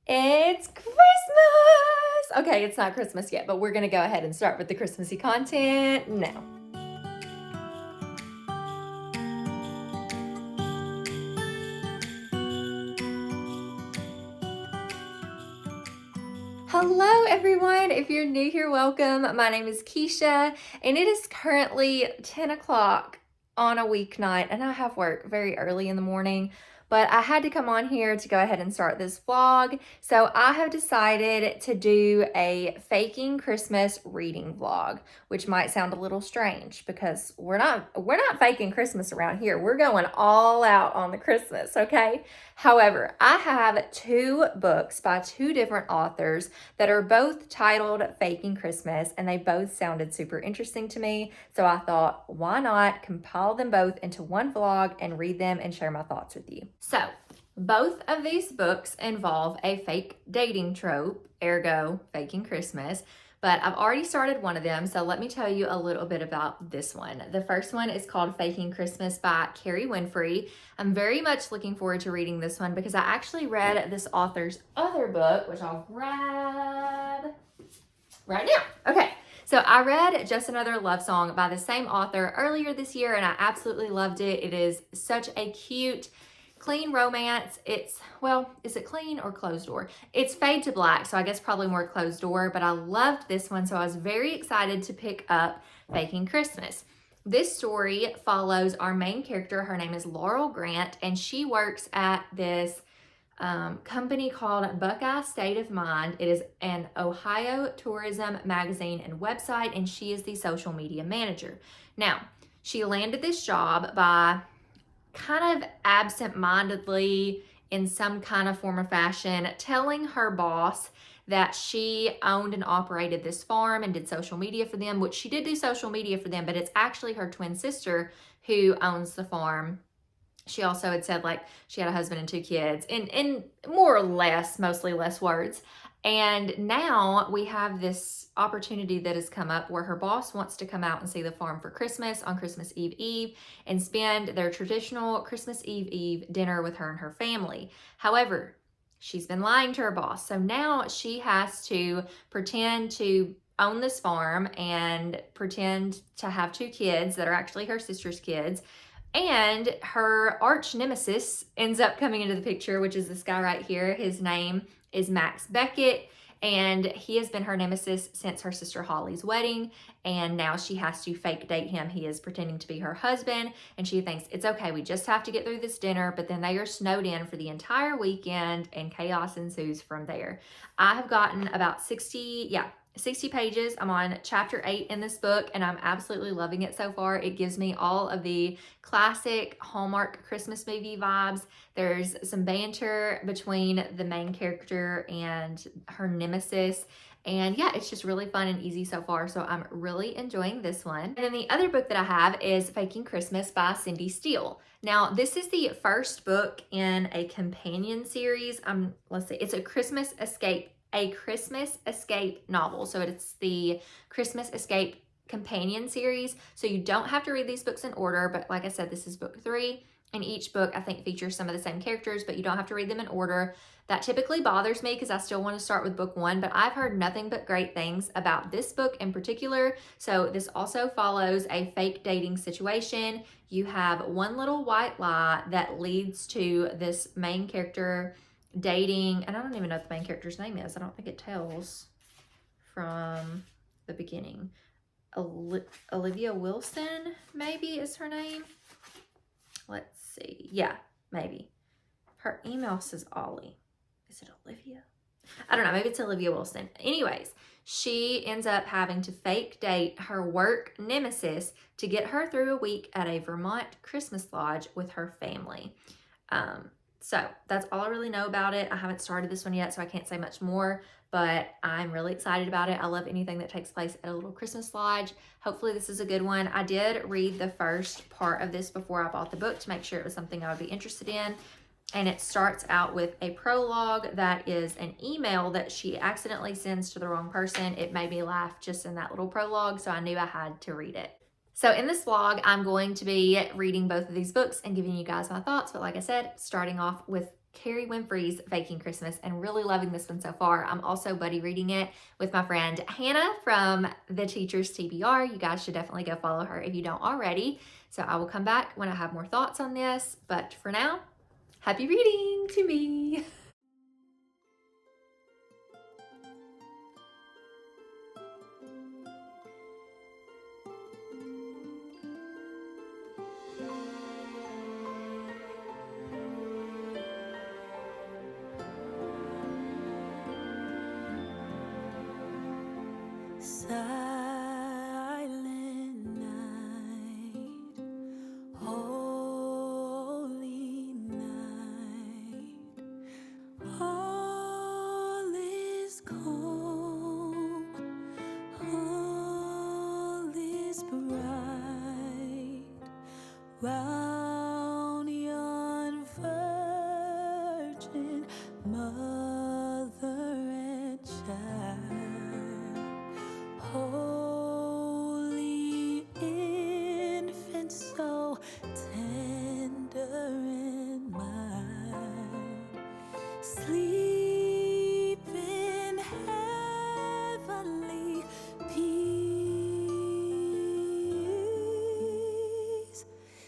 It's Christmas! Okay, it's not Christmas yet, but we're gonna go ahead and start with the Christmassy content now. Hello everyone, if you're new here, welcome. My name is Keisha, and it is currently 10 o'clock on a weeknight, and I have work very early in the morning. But I had to come on here to go ahead and start this vlog. So I have decided to do a faking Christmas reading vlog, which might sound a little strange because we're not faking Christmas around here. We're going all out on the Christmas, okay? However, I have two books by two different authors that are both titled Faking Christmas, and they both sounded super interesting to me. So I thought, why not compile them both into one vlog and read them and share my thoughts with you. So both of these books involve a fake dating trope, ergo faking Christmas. But I've already started one of them, so let me tell you a little bit about this one. The first one is called Faking Christmas by Carrie Winfrey. I'm very much looking forward to reading this one because I actually read this author's other book, which I'll grab right now. Okay, so I read Just Another Love Song by the same author earlier this year, and I absolutely loved it. It is such a cute, clean romance. It's, well, is it clean or closed door? It's fade to black, so I guess probably more closed door, but I loved this one, so I was very excited to pick up Faking Christmas. This story follows our main character. Her name is Laurel Grant, and she works at this company called Buckeye State of Mind. It is an Ohio tourism magazine and website, and she is the social media manager. Now, she landed this job by kind of absent-mindedly, in some kind of form or fashion, telling her boss that she owned and operated this farm and did social media for them, which she did do social media for them, but it's actually her twin sister who owns the farm. She also had said like she had a husband and two kids in more or less, mostly less words. And now we have this opportunity that has come up where her boss wants to come out and see the farm for Christmas on Christmas Eve and spend their traditional Christmas Eve dinner with her and her family. However, she's been lying to her boss. So now she has to pretend to own this farm and pretend to have two kids that are actually her sister's kids. And her arch nemesis ends up coming into the picture, which is this guy right here. His name is Max Beckett, and he has been her nemesis since her sister Holly's wedding, and now she has to fake date him. He is pretending to be her husband, and she thinks it's okay, we just have to get through this dinner, but then they are snowed in for the entire weekend, and chaos ensues from there. I have gotten about 60 pages. I'm on chapter 8 in this book, and I'm absolutely loving it so far. It gives me all of the classic Hallmark Christmas movie vibes. There's some banter between the main character and her nemesis. And yeah, it's just really fun and easy so far. So I'm really enjoying this one. And then the other book that I have is Faking Christmas by Cindy Steele. Now, this is the first book in a companion series. Let's see, it's a Christmas Escape novel. So it's the Christmas Escape companion series. So you don't have to read these books in order, but like I said, this is book 3. And each book, I think, features some of the same characters, but you don't have to read them in order. That typically bothers me because I still want to start with book 1, but I've heard nothing but great things about this book in particular. So this also follows a fake dating situation. You have one little white lie that leads to this main character dating, and I don't even know what the main character's name is. I don't think it tells from the beginning. Olivia Wilson, maybe, is her name. Let's see. Yeah, maybe. Her email says Ollie. Is it Olivia? I don't know. Maybe it's Olivia Wilson. Anyways, she ends up having to fake date her work nemesis to get her through a week at a Vermont Christmas lodge with her family. So that's all I really know about it. I haven't started this one yet, so I can't say much more, but I'm really excited about it. I love anything that takes place at a little Christmas lodge. Hopefully this is a good one. I did read the first part of this before I bought the book to make sure it was something I would be interested in. And it starts out with a prologue that is an email that she accidentally sends to the wrong person. It made me laugh just in that little prologue, so I knew I had to read it. So in this vlog, I'm going to be reading both of these books and giving you guys my thoughts. But like I said, starting off with Carrie Winfrey's Baking Christmas, and really loving this one so far. I'm also buddy reading it with my friend Hannah from the Teacher's TBR. You guys should definitely go follow her if you don't already. So I will come back when I have more thoughts on this, but for now, happy reading to me. Silent night, holy night, all is calm, all is bright, round yon virgin mother and child. Holy infant, so tender and mild, sleep in heavenly peace.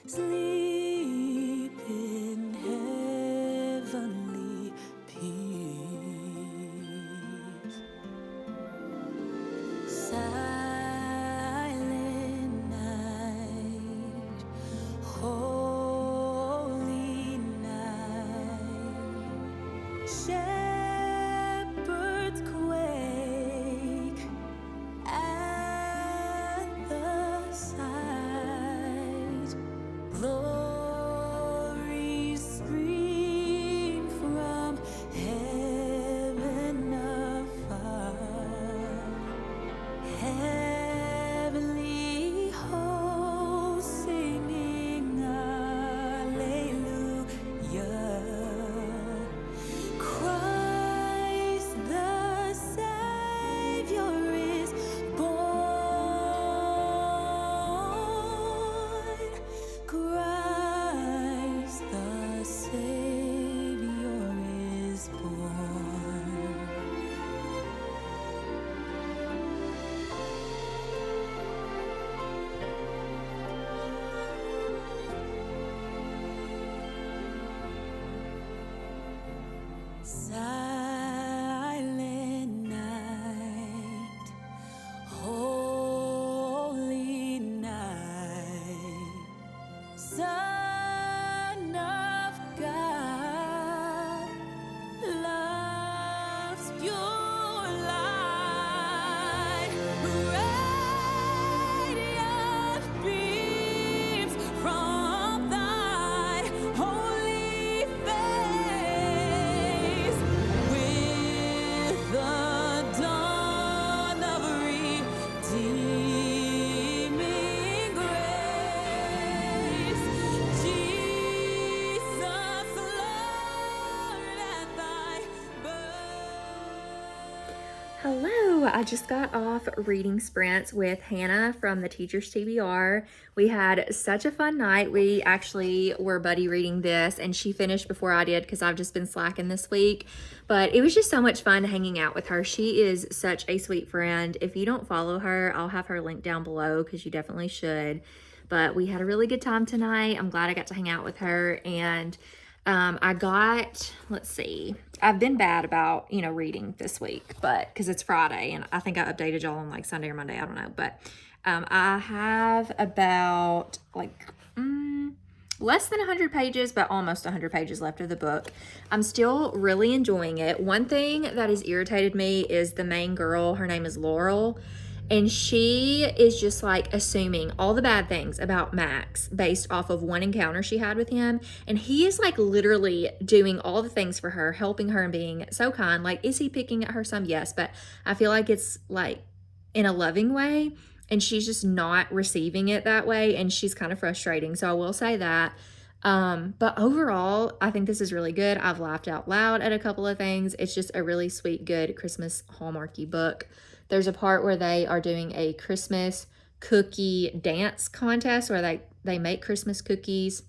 Sleep in heavenly peace. Silent night, holy night, shepherds quake at the sight, glories stream from heaven afar. Heavenly hosts singing Alleluia. Christ the Savior is born. Christ the Savior is born. Silent night, holy night, Son of God, love's pure light, radiant beams from thy holy face, with the dawn of redeeming grace. Jesus, Lord, at thy birth. Hello, I just got off reading sprints with Hannah from the Teacher's TBR. We had such a fun night. We actually were buddy reading this, and she finished before I did because I've just been slacking this week. But it was just so much fun hanging out with her. She is such a sweet friend. If you don't follow her, I'll have her link down below because you definitely should. But we had a really good time tonight. I'm glad I got to hang out with her, and let's see, I've been bad about, reading this week, but because it's Friday and I think I updated y'all on like Sunday or Monday, I don't know, but I have about less than 100 pages, but almost 100 pages left of the book. I'm still really enjoying it. One thing that has irritated me is the main girl. Her name is Laurel. And she is just like assuming all the bad things about Max based off of one encounter she had with him. And he is like literally doing all the things for her, helping her and being so kind. Like, is he picking at her some? Yes, but I feel like it's like in a loving way. And she's just not receiving it that way. And she's kind of frustrating. So I will say that. But overall, I think this is really good. I've laughed out loud at a couple of things. It's just a really sweet, good Christmas Hallmarky book. There's a part where they are doing a Christmas cookie dance contest where they make Christmas cookies.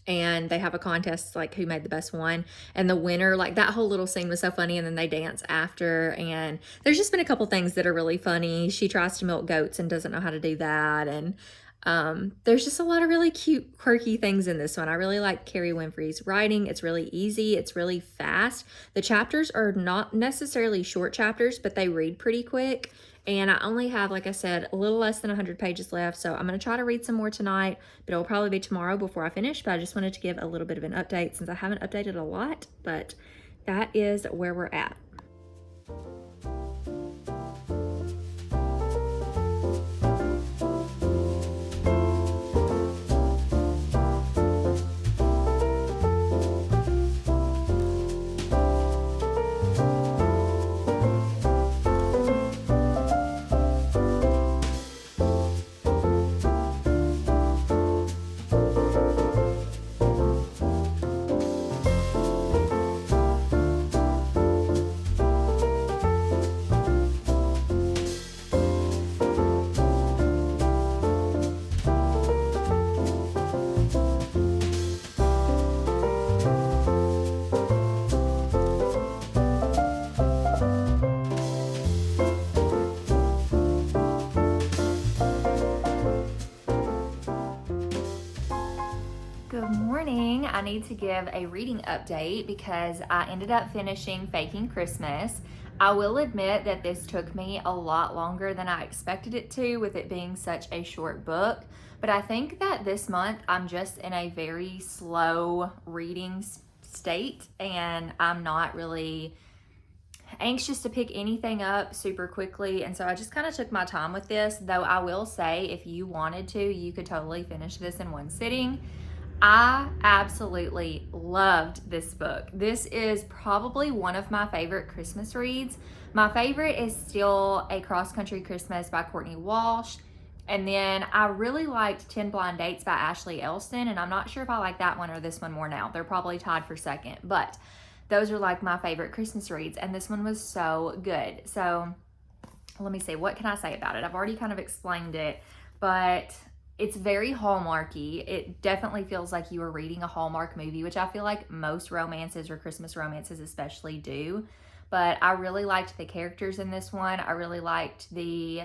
and they have a contest like who made the best one, and the winner, like that whole little scene was so funny, and then they dance after, and there's just been a couple things that are really funny. She tries to milk goats and doesn't know how to do that, and there's just a lot of really cute, quirky things in this one. I really like Carrie Winfrey's writing. It's really easy. It's really fast. The chapters are not necessarily short chapters, but they read pretty quick. And I only have, like I said, a little less than 100 pages left. So I'm going to try to read some more tonight, but it will probably be tomorrow before I finish. But I just wanted to give a little bit of an update since I haven't updated a lot, but that is where we're at. Good morning. I need to give a reading update because I ended up finishing Faking Christmas. I will admit that this took me a lot longer than I expected it to, with it being such a short book. But I think that this month I'm just in a very slow reading state, and I'm not really anxious to pick anything up super quickly, and so I just kind of took my time with this. Though I will say, if you wanted to, you could totally finish this in one sitting. I absolutely loved this book. This is probably one of my favorite Christmas reads. My favorite is still A Cross Country Christmas by Courtney Walsh. And then I really liked 10 Blind Dates by Ashley Elston, and I'm not sure if I like that one or this one more now. They're probably tied for second, but those are like my favorite Christmas reads, and this one was so good. So let me see, what can I say about it? I've already kind of explained it, but it's very Hallmarky. It definitely feels like you were reading a Hallmark movie, which I feel like most romances or Christmas romances especially do. But I really liked the characters in this one. I really liked the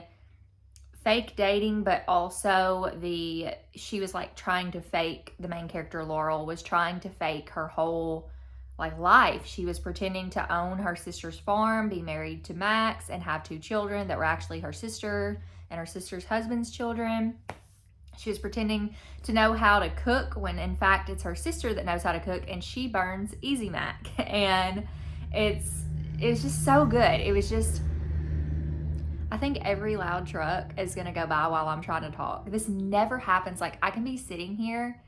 fake dating, but also she was like trying to fake, the main character Laurel was trying to fake her whole like life. She was pretending to own her sister's farm, be married to Max, and have 2 children that were actually her sister and her sister's husband's children. She was pretending to know how to cook when in fact it's her sister that knows how to cook, and she burns Easy Mac. And it was just so good. It was just, I think every loud truck is gonna go by while I'm trying to talk. This never happens. Like I can be sitting here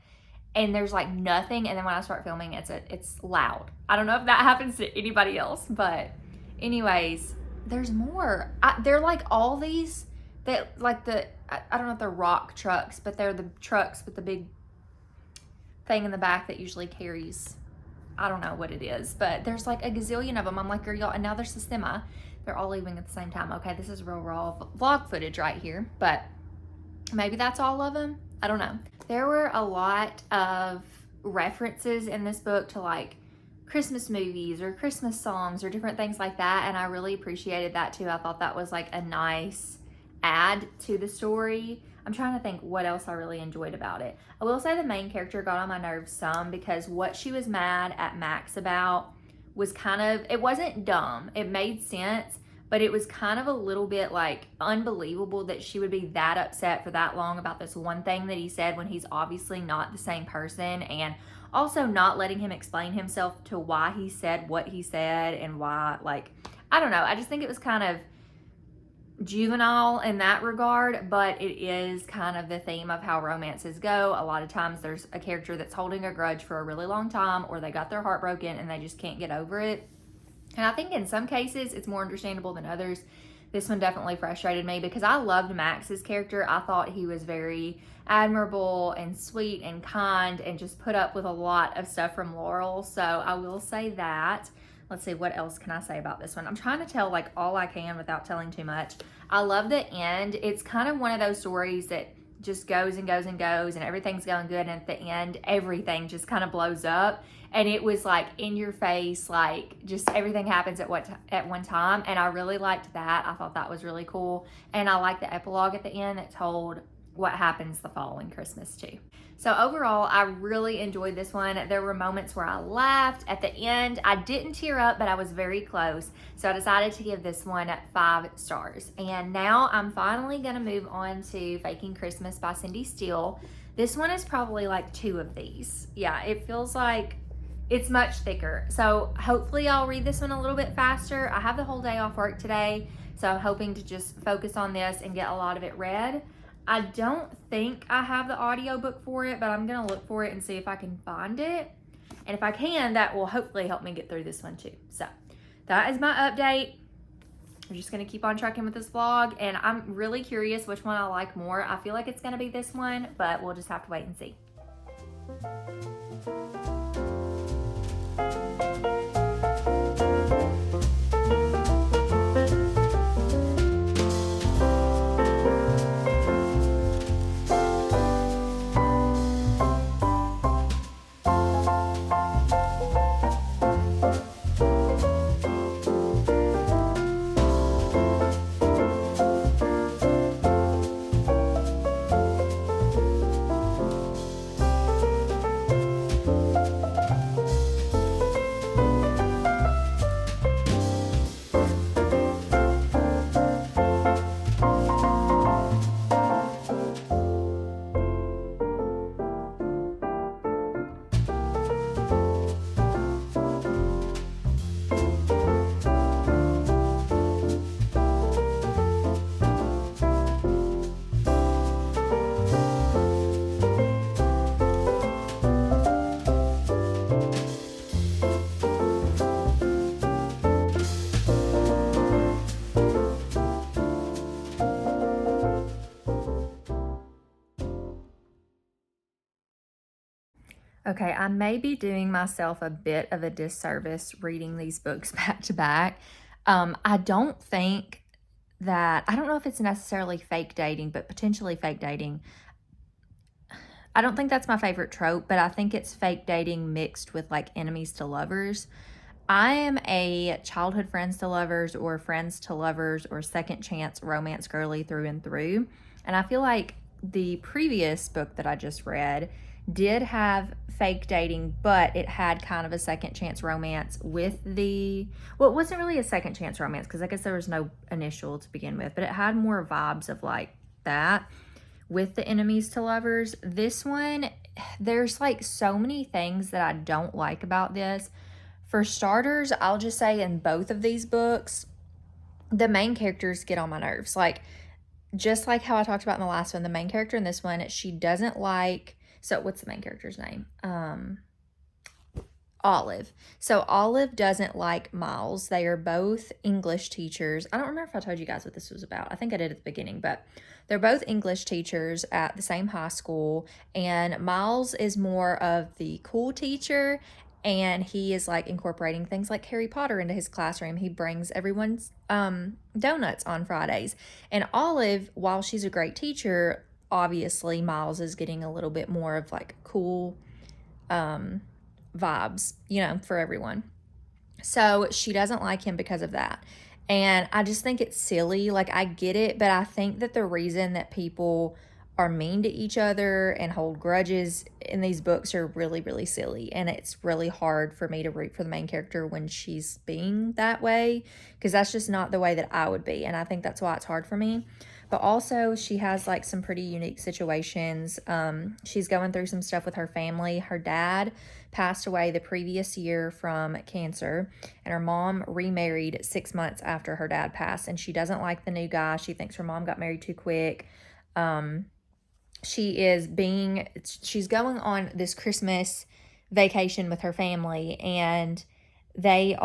and there's like nothing, and then when I start filming, it's loud. I don't know if that happens to anybody else, but anyways, there's more. They're like all these that like I don't know if they're rock trucks, but they're the trucks with the big thing in the back that usually carries, I don't know what it is, but there's like a gazillion of them. I'm like, girl, y'all, and now there's the semi. They're all leaving at the same time. Okay, this is real raw vlog footage right here, but maybe that's all of them. I don't know. There were a lot of references in this book to like Christmas movies or Christmas songs or different things like that, and I really appreciated that too. I thought that was like a nice add to the story. I'm trying to think what else I really enjoyed about it. I will say the main character got on my nerves some, because what she was mad at Max about was kind of, it wasn't dumb, it made sense, but it was kind of a little bit like unbelievable that she would be that upset for that long about this one thing that he said when he's obviously not the same person, and also not letting him explain himself to why he said what he said and why, like, I don't know. I just think it was kind of juvenile in that regard, but it is kind of the theme of how romances go. A lot of times there's a character that's holding a grudge for a really long time, or they got their heart broken and they just can't get over it. And I think in some cases it's more understandable than others. This one definitely frustrated me because I loved Max's character. I thought he was very admirable and sweet and kind and just put up with a lot of stuff from Laurel. So I will say that. Let's see, what else can I say about this one? I'm trying to tell like all I can without telling too much. I love the end. It's kind of one of those stories that just goes and goes and goes, and everything's going good, and at the end everything just kind of blows up, and it was like in your face, like just everything happens at one time. And I really liked that. I thought that was really cool, and I like the epilogue at the end that told what happens the following Christmas too. So overall, I really enjoyed this one. There were moments where I laughed. At the end, I didn't tear up, but I was very close. So I decided to give this one 5 stars. And now I'm finally gonna move on to Faking Christmas by Cindy Steele. This one is probably like 2 of these. Yeah, it feels like it's much thicker. So hopefully I'll read this one a little bit faster. I have the whole day off work today, so I'm hoping to just focus on this and get a lot of it read. I don't think I have the audiobook for it, but I'm gonna look for it and see if I can find it. And if I can, that will hopefully help me get through this one too. So that is my update. I'm just gonna keep on trucking with this vlog, and I'm really curious which one I like more. I feel like it's gonna be this one, but we'll just have to wait and see. Okay, I may be doing myself a bit of a disservice reading these books back to back. I don't think that, I don't know if it's necessarily fake dating, but potentially fake dating. I don't think that's my favorite trope, but I think it's fake dating mixed with like enemies to lovers. I am a childhood friends to lovers or friends to lovers or second chance romance girly through and through. And I feel like the previous book that I just read did have fake dating, but it had kind of a second chance romance with well, it wasn't really a second chance romance because I guess there was no initial to begin with, but it had more vibes of like that with the enemies to lovers. This one, there's like so many things that I don't like about this. For starters, I'll just say in both of these books, the main characters get on my nerves. Like, just like how I talked about in the last one, the main character in this one, she doesn't like, so what's the main character's name? Olive. So Olive doesn't like Miles. They are both English teachers. I don't remember if I told you guys what this was about. I think I did at the beginning, but they're both English teachers at the same high school, and Miles is more of the cool teacher, and he is like incorporating things like Harry Potter into his classroom. He brings everyone's donuts on Fridays. And Olive, while she's a great teacher, obviously Miles is getting a little bit more of like cool vibes, you know, for everyone. So she doesn't like him because of that. And I just think it's silly. Like, I get it, but I think that the reason that people are mean to each other and hold grudges in these books are really, really silly. And it's really hard for me to root for the main character when she's being that way, because that's just not the way that I would be. And I think that's why it's hard for me. But also, she has like some pretty unique situations. She's going through some stuff with her family. Her dad passed away the previous year from cancer, and her mom remarried 6 months after her dad passed. And she doesn't like the new guy. She thinks her mom got married too quick. She's going on this Christmas vacation with her family, and they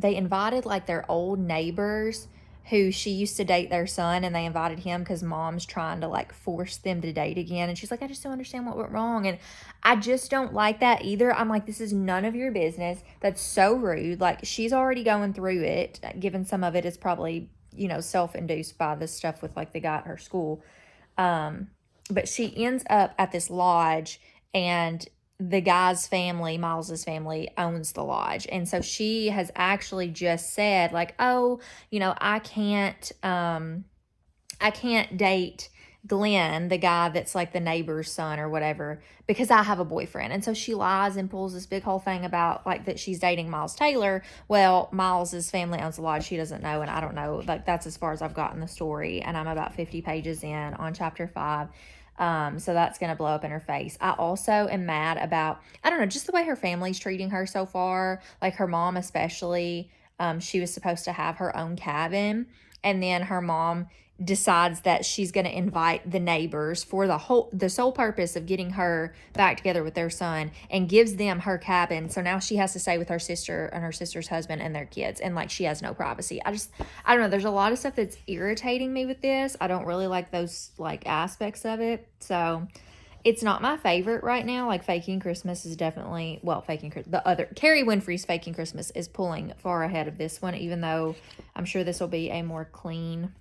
invited like their old neighbors who she used to date their son, and they invited him because mom's trying to like force them to date again. And she's like, I just don't understand what went wrong. And I just don't like that either. I'm like, this is none of your business. That's so rude. Like, she's already going through it, given some of it is probably, you know, self-induced by this stuff with like the guy at her school. but she ends up at this lodge, and the guy's family, Miles's family, owns the lodge. And so she has actually just said, like, oh, you know, I can't date Glenn, the guy that's like the neighbor's son or whatever, because I have a boyfriend. And so she lies and pulls this big whole thing about like that she's dating Miles Taylor. Well, Miles's family owns the lodge. She doesn't know, and I don't know. Like, that's as far as I've gotten the story, and I'm about 50 pages in on chapter 5. So that's going to blow up in her face. I also am mad about, I don't know, just the way her family's treating her so far. Like her mom especially, she was supposed to have her own cabin, and then her mom decides that she's going to invite the neighbors for the sole purpose of getting her back together with their son, and gives them her cabin. So now she has to stay with her sister and her sister's husband and their kids, and like she has no privacy. I don't know, there's a lot of stuff that's irritating me with this. I don't really like those like aspects of it. So it's not my favorite right now. Like Faking Christmas is definitely, well, the other Carrie Winfrey's Faking Christmas is pulling far ahead of this one, even though I'm sure this will be a more clean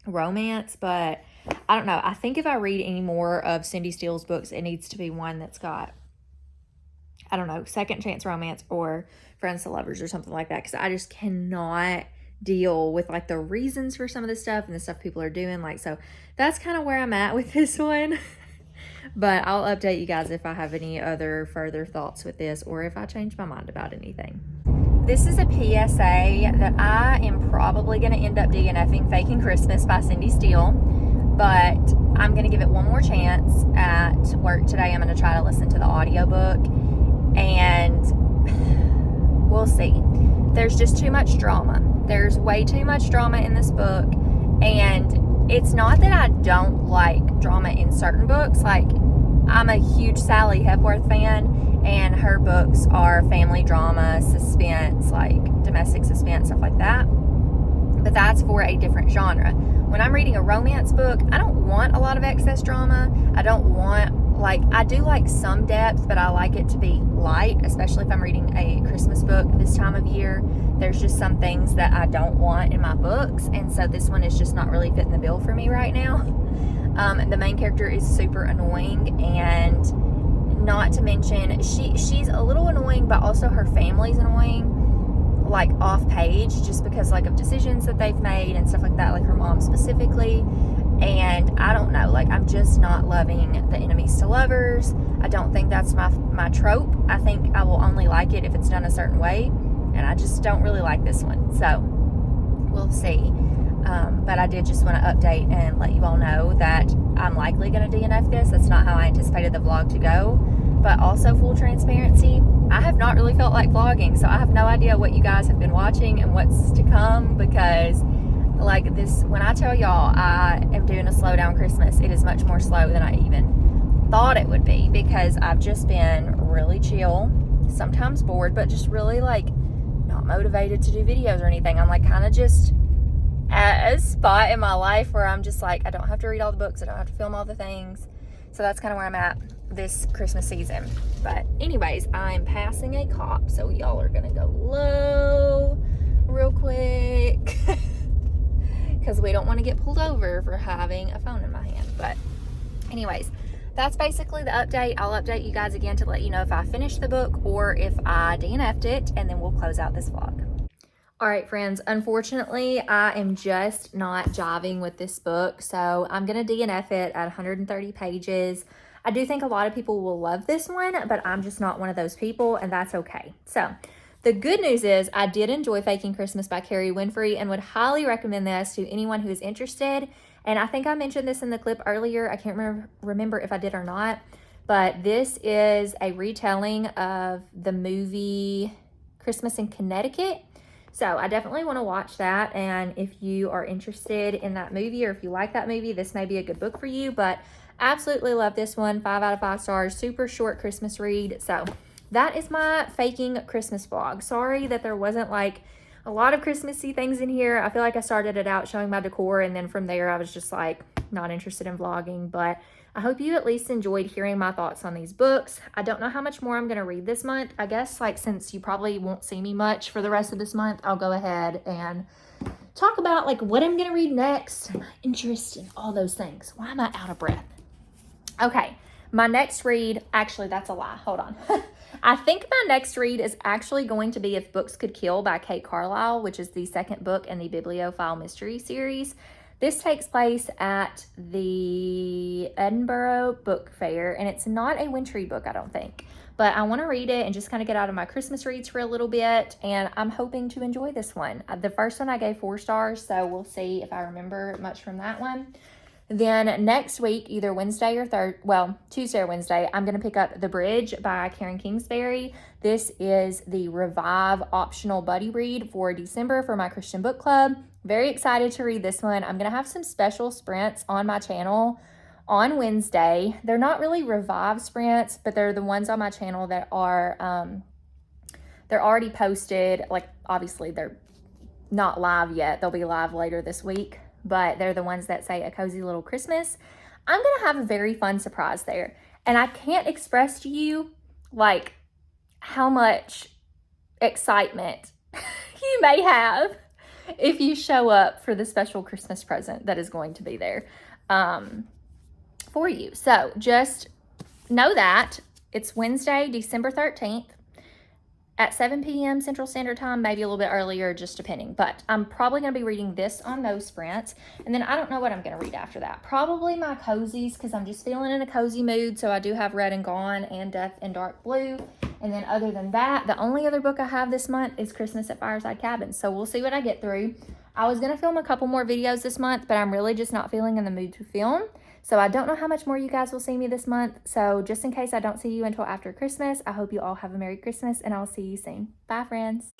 romance. But I don't know, I think if I read any more of Cindy Steele's books, it needs to be one that's got, I don't know, second chance romance or friends to lovers or something like that, because I just cannot deal with like the reasons for some of this stuff and the stuff people are doing. Like, so that's kind of where I'm at with this one. But I'll update you guys if I have any other further thoughts with this, or if I change my mind about anything. This is a PSA that I am probably going to end up DNFing Faking Christmas by Cindy Steele, but I'm going to give it one more chance at work today. I'm going to try to listen to the audiobook, and we'll see. There's just too much drama. There's way too much drama in this book, and it's not that I don't like drama in certain books. Like, I'm a huge Sally Hepworth fan, and her books are family drama, suspense, like domestic suspense, stuff like that. But that's for a different genre. When I'm reading a romance book, I don't want a lot of excess drama. I don't want, like, I do like some depth, but I like it to be light, especially if I'm reading a Christmas book this time of year. There's just some things that I don't want in my books, and so this one is just not really fitting the bill for me right now. The main character is super annoying, and not to mention she's a little annoying, but also her family's annoying, like off page, just because like of decisions that they've made and stuff like that, like her mom specifically. And I don't know, like, I'm just not loving the enemies to lovers. I don't think that's my trope. I think I will only like it if it's done a certain way, and I just don't really like this one, so we'll see. But I did just want to update and let you all know that I'm likely going to DNF this. That's not how I anticipated the vlog to go. But also, full transparency, I have not really felt like vlogging, so I have no idea what you guys have been watching and what's to come, because like this, when I tell y'all I am doing a slow down Christmas, it is much more slow than I even thought it would be, because I've just been really chill, sometimes bored, but just really like not motivated to do videos or anything. I'm like kind of just at a spot in my life where I'm just like, I don't have to read all the books, I don't have to film all the things. So that's kind of where I'm at this Christmas season. But anyways, I'm passing a cop, so y'all are gonna go low real quick because we don't want to get pulled over for having a phone in my hand. But anyways, that's basically the update. I'll update you guys again to let you know if I finished the book or if I DNF'd it, and then we'll close out this vlog. All right, friends, unfortunately, I am just not jiving with this book, so I'm going to DNF it at 130 pages. I do think a lot of people will love this one, but I'm just not one of those people, and that's okay. So the good news is I did enjoy Faking Christmas by Carrie Winfrey and would highly recommend this to anyone who is interested. And I think I mentioned this in the clip earlier. I can't remember if I did or not, but this is a retelling of the movie Christmas in Connecticut. So I definitely want to watch that, and if you are interested in that movie, or if you like that movie, this may be a good book for you. But absolutely love this one. 5 out of 5 stars. Super short Christmas read. So that is my Faking Christmas vlog. Sorry that there wasn't like a lot of Christmassy things in here. I feel like I started it out showing my decor, and then from there I was just like not interested in vlogging. But I hope you at least enjoyed hearing my thoughts on these books. I don't know how much more I'm going to read this month. I guess, like, since you probably won't see me much for the rest of this month, I'll go ahead and talk about like what I'm going to read next, my interest, and all those things. Why am I out of breath? Okay, my next read, actually, that's a lie. Hold on. I think my next read is actually going to be If Books Could Kill by Kate Carlisle, which is the second book in the Bibliophile Mystery series. This takes place at the Edinburgh Book Fair, and it's not a Winfrey book, I don't think. But I want to read it and just kind of get out of my Christmas reads for a little bit, and I'm hoping to enjoy this one. The first one I gave 4 stars, so we'll see if I remember much from that one. Then next week, either Wednesday or Tuesday or Wednesday, I'm going to pick up The Bridge by Karen Kingsbury. This is the Revive optional buddy read for December for my Christian book club. Very excited to read this one. I'm going to have some special sprints on my channel on Wednesday. They're not really Revive sprints, but they're the ones on my channel that are, they're already posted. Like, obviously, they're not live yet. They'll be live later this week, but they're the ones that say A Cozy Little Christmas. I'm going to have a very fun surprise there. And I can't express to you, like, how much excitement you may have if you show up for the special Christmas present that is going to be there for you. So just know that it's Wednesday, December 13th. At 7 p.m. Central Standard Time, maybe a little bit earlier, just depending. But I'm probably going to be reading this on those sprints. And then I don't know what I'm going to read after that. Probably my cozies, because I'm just feeling in a cozy mood. So I do have Red and Gone and Death in Dark Blue. And then other than that, the only other book I have this month is Christmas at Fireside Cabin. So we'll see what I get through. I was going to film a couple more videos this month, but I'm really just not feeling in the mood to film. So I don't know how much more you guys will see me this month. So just in case I don't see you until after Christmas, I hope you all have a Merry Christmas, and I'll see you soon. Bye, friends.